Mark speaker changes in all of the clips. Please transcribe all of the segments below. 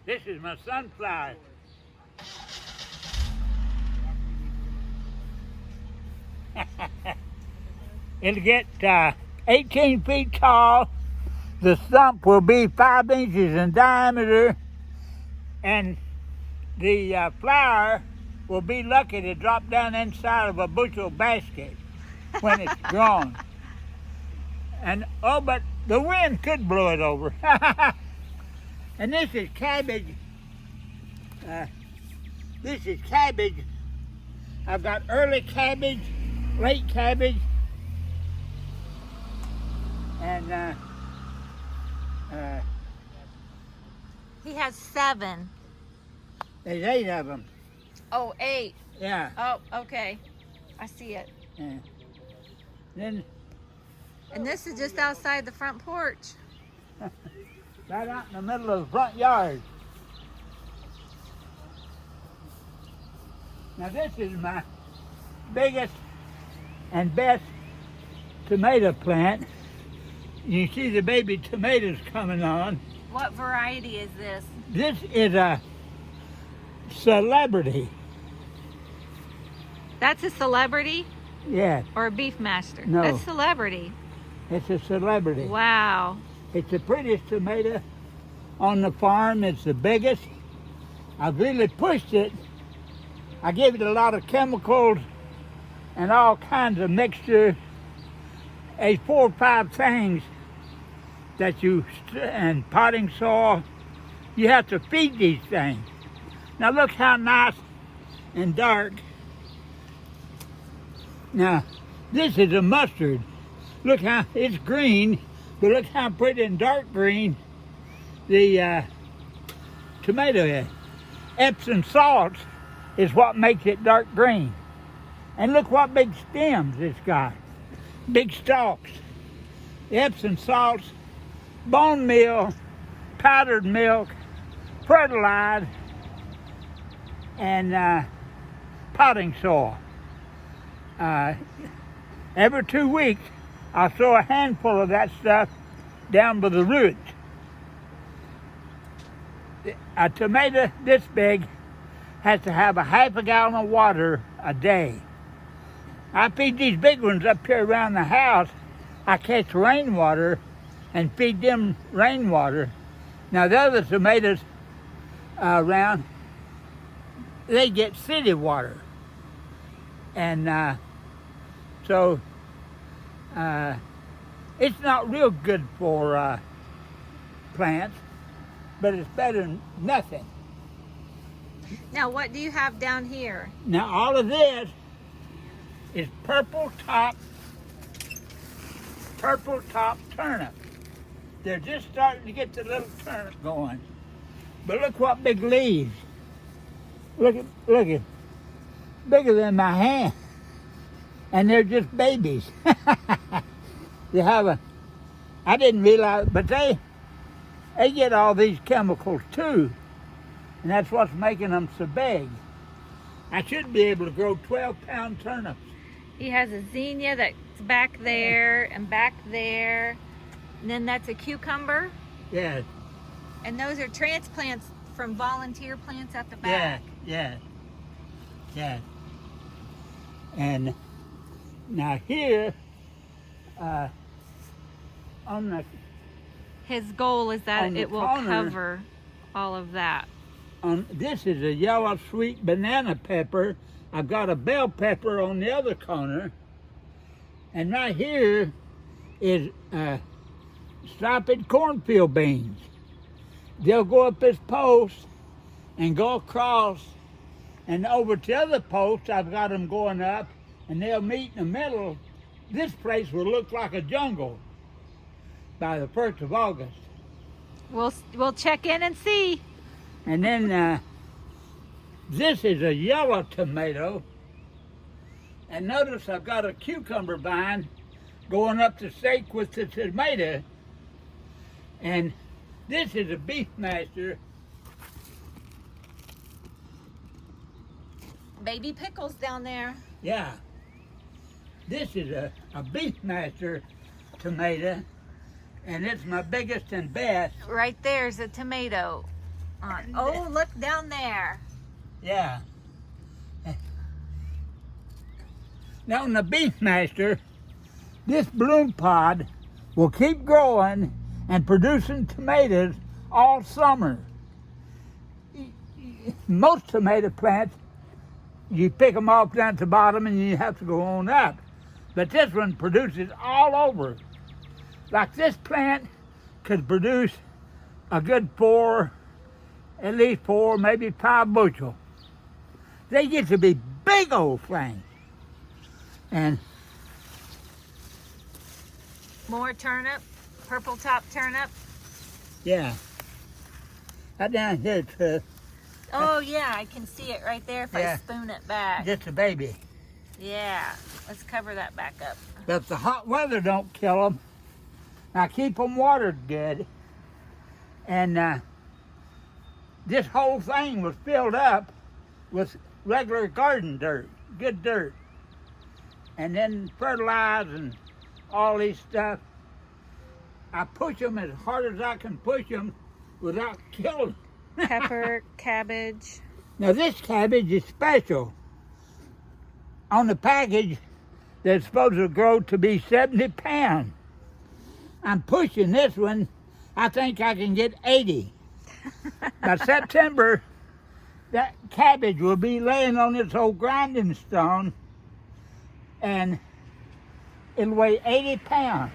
Speaker 1: This is my sunflower. It'll get 18 feet tall. The stump will be 5 inches in diameter, and the flower will be lucky to drop down inside of a bushel basket when it's grown. And but the wind could blow it over. And this is cabbage. This is cabbage. I've got early cabbage, late cabbage, and
Speaker 2: he has 7.
Speaker 1: there's 8 of them.
Speaker 2: Oh, 8.
Speaker 1: Yeah.
Speaker 2: Oh, okay. I see it.
Speaker 1: Yeah. Then
Speaker 2: And this is just outside the front porch.
Speaker 1: right out in the middle of the front yard. Now this is my biggest and best tomato plant. You see the baby tomatoes coming on.
Speaker 2: What variety is this?
Speaker 1: This is a celebrity.
Speaker 2: That's a celebrity
Speaker 1: Yeah,
Speaker 2: or a beef master?
Speaker 1: No.
Speaker 2: That's celebrity.
Speaker 1: it's a celebrity.
Speaker 2: Wow.
Speaker 1: It's the prettiest tomato on the farm. It's the biggest. I've really pushed it. I gave it a lot of chemicals and all kinds of mixture. There's 4 or 5 things that and potting soil. You have to feed these things. Now look how nice and dark. Now, this is a mustard. Look how it's green, but look how pretty and dark green the tomato is. Epsom salts is what makes it dark green. And look what big stems it's got. Big stalks. Epsom salts, bone meal, powdered milk, fertilized, and potting soil. Every 2 weeks, I'll throw a handful of that stuff down by the roots. A tomato this big has to have a half a gallon of water a day. I feed these big ones up here around the house. I catch rainwater and feed them rainwater. Now the other tomatoes around, they get city water. And so it's not real good for plants, but it's better than nothing.
Speaker 2: Now, what do you have down here?
Speaker 1: Now all of this is purple top turnip. They're just starting to get the little turnip going. But look what big leaves. Look at, bigger than my hand. And they're just babies. I didn't realize, but they get all these chemicals too. And that's what's making them so big. I should be able to grow 12-pound turnips.
Speaker 2: He has a zinnia that's back there and back there. And then that's a cucumber.
Speaker 1: Yeah,
Speaker 2: And those are transplants from volunteer plants at the back.
Speaker 1: yeah. And now here, on the
Speaker 2: His goal is that
Speaker 1: On the
Speaker 2: it will
Speaker 1: corner-
Speaker 2: cover all of that.
Speaker 1: this is a yellow sweet banana pepper. I've got a bell pepper on the other corner. And right here is striped cornfield beans. They'll go up this post and go across and over to the other posts. I've got them going up and they'll meet in the middle. This place will look like a jungle by the 1st of August.
Speaker 2: We'll check in and see.
Speaker 1: And then this is a yellow tomato. And notice I've got a cucumber vine going up the stake with the tomato. And this is a beef master.
Speaker 2: Baby pickles down there.
Speaker 1: Yeah. This is a beef master tomato. And it's my biggest and best.
Speaker 2: Right there's a tomato. on. Oh, look down there.
Speaker 1: Yeah. Now in the Beefmaster, this bloom pod will keep growing and producing tomatoes all summer. Most tomato plants, you pick them off down at the bottom and you have to go on up. But this one produces all over. Like this plant could produce a good at least 4, maybe 5 bushel. They get to be big old things. And
Speaker 2: More turnip, purple top turnip.
Speaker 1: yeah, right down here to
Speaker 2: Oh yeah, I can see it right there if I
Speaker 1: Yeah.
Speaker 2: spoon it back.
Speaker 1: just a baby.
Speaker 2: Yeah, let's cover that back up.
Speaker 1: But the hot weather don't kill them. Now keep them watered good. And this whole thing was filled up with regular garden dirt, good dirt. And then fertilize and all this stuff. I push them as hard as I can push them without killing them.
Speaker 2: Pepper, cabbage.
Speaker 1: Now this cabbage is special. On the package, they're supposed to grow to be 70 pounds. I'm pushing this one. I think I can get 80. By September, that cabbage will be laying on this old grinding stone, and it'll weigh 80 pounds.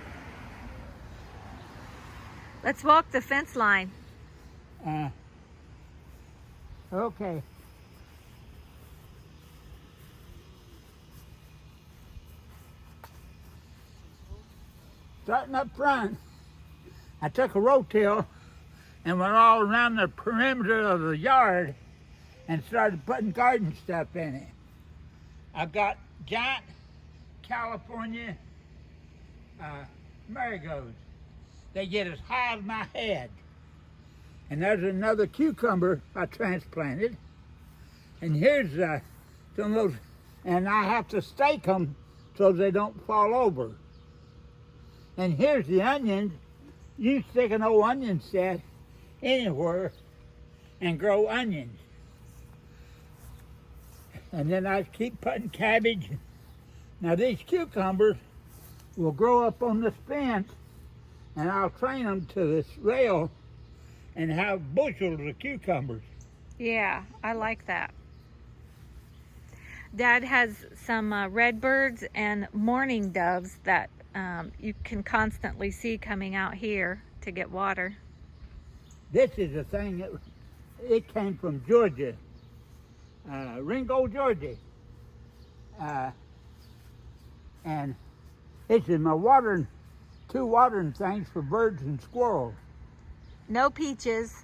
Speaker 2: Let's walk the fence line.
Speaker 1: Okay. Starting up front, I took a rotel and went all around the perimeter of the yard and started putting garden stuff in it. I've got giant California marigolds. They get as high as my head. And there's another cucumber I transplanted. And here's some of those, and I have to stake them so they don't fall over. And here's the onions. You stick an old onion set anywhere and grow onions. And then I keep putting cabbage. Now these cucumbers will grow up on this fence, and I'll train them to this rail and have bushels of cucumbers.
Speaker 2: Yeah, I like that. Dad has some redbirds and mourning doves that you can constantly see coming out here to get water.
Speaker 1: This is a thing that it came from Georgia, Ringo, Georgia. And this is my two watering things for birds and squirrels.
Speaker 2: No peaches.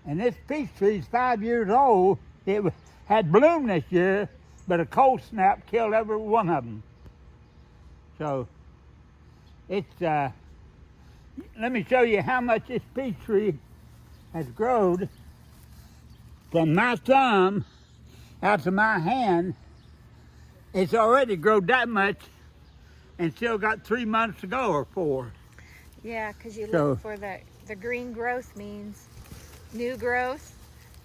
Speaker 1: And this peach tree is 5 years old. It had bloom this year, but a cold snap killed every one of them. So it's, let me show you how much this peach tree has grown. From my thumb out to my hand, it's already grown that much and still got 3 months to go or 4.
Speaker 2: Yeah, because you
Speaker 1: So-
Speaker 2: look for the green growth means new growth,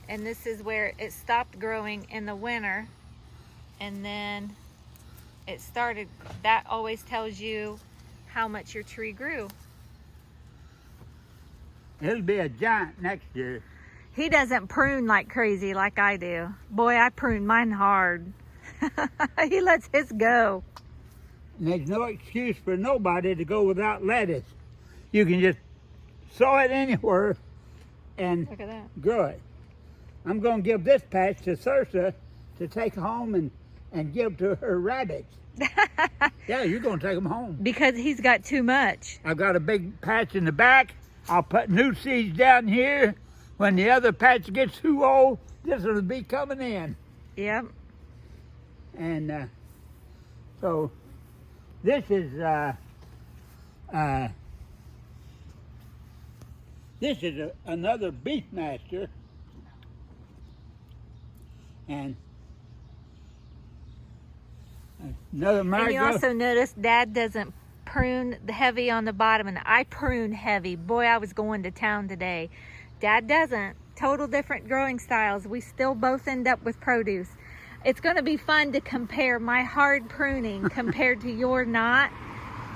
Speaker 2: and this is where it stopped growing in the winter, and then it started. That always tells you how much your tree grew.
Speaker 1: It'll be a giant next year.
Speaker 2: He doesn't prune like crazy like I do. Boy, I prune mine hard. He lets his go.
Speaker 1: And there's no excuse for nobody to go without lettuce. You can just sow it anywhere and
Speaker 2: Look at that.
Speaker 1: grow it. I'm going to give this patch to Saoirse to take home and give to her rabbits. Yeah, you're going to take them home.
Speaker 2: Because he's got too much.
Speaker 1: I've got a big patch in the back. I'll put new seeds down here. When the other patch gets too old, this will be coming in.
Speaker 2: Yep.
Speaker 1: And so this is another Beefmaster, and another
Speaker 2: And you
Speaker 1: marigold.
Speaker 2: also notice Dad doesn't prune the heavy on the bottom, and I prune heavy. Boy, I was going to town today. Dad doesn't. total different growing styles, we still both end up with produce. It's going to be fun to compare my hard pruning compared to your not,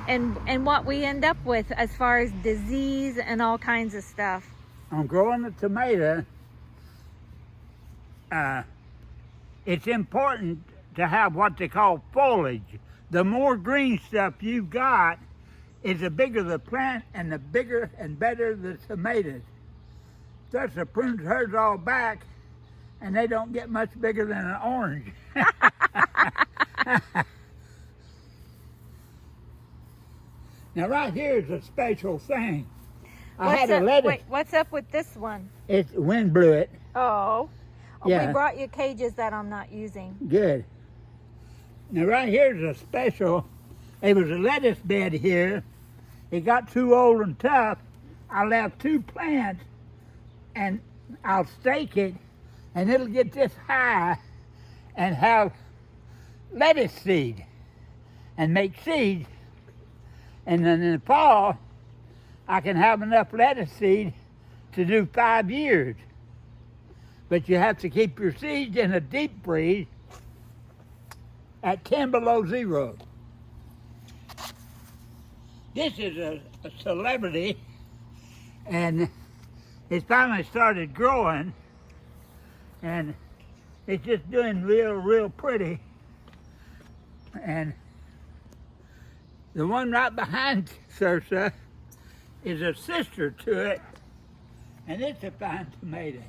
Speaker 2: and what we end up with as far as disease and all kinds of stuff.
Speaker 1: On growing a tomato, it's important to have what they call foliage. The more green stuff you've got, is the bigger the plant and the bigger and better the tomatoes. Thus the prunes hers all back and they don't get much bigger than an orange. Now right here is a special thing. I had a lettuce.
Speaker 2: Wait, what's up with this one?
Speaker 1: It's wind blew it.
Speaker 2: Oh.
Speaker 1: Yeah.
Speaker 2: We brought you cages that I'm not using.
Speaker 1: Good. Now right here's a special. There was a lettuce bed here. It got too old and tough. I left 2 plants and I'll stake it and it'll get this high and have lettuce seed and make seeds. And then in the fall, I can have enough lettuce seed to do 5 years. But you have to keep your seeds in a deep freeze at 10 below zero. This is a celebrity, and it finally started growing, and it's just doing real pretty. And the one right behind Circe is a sister to it, and it's a fine tomato.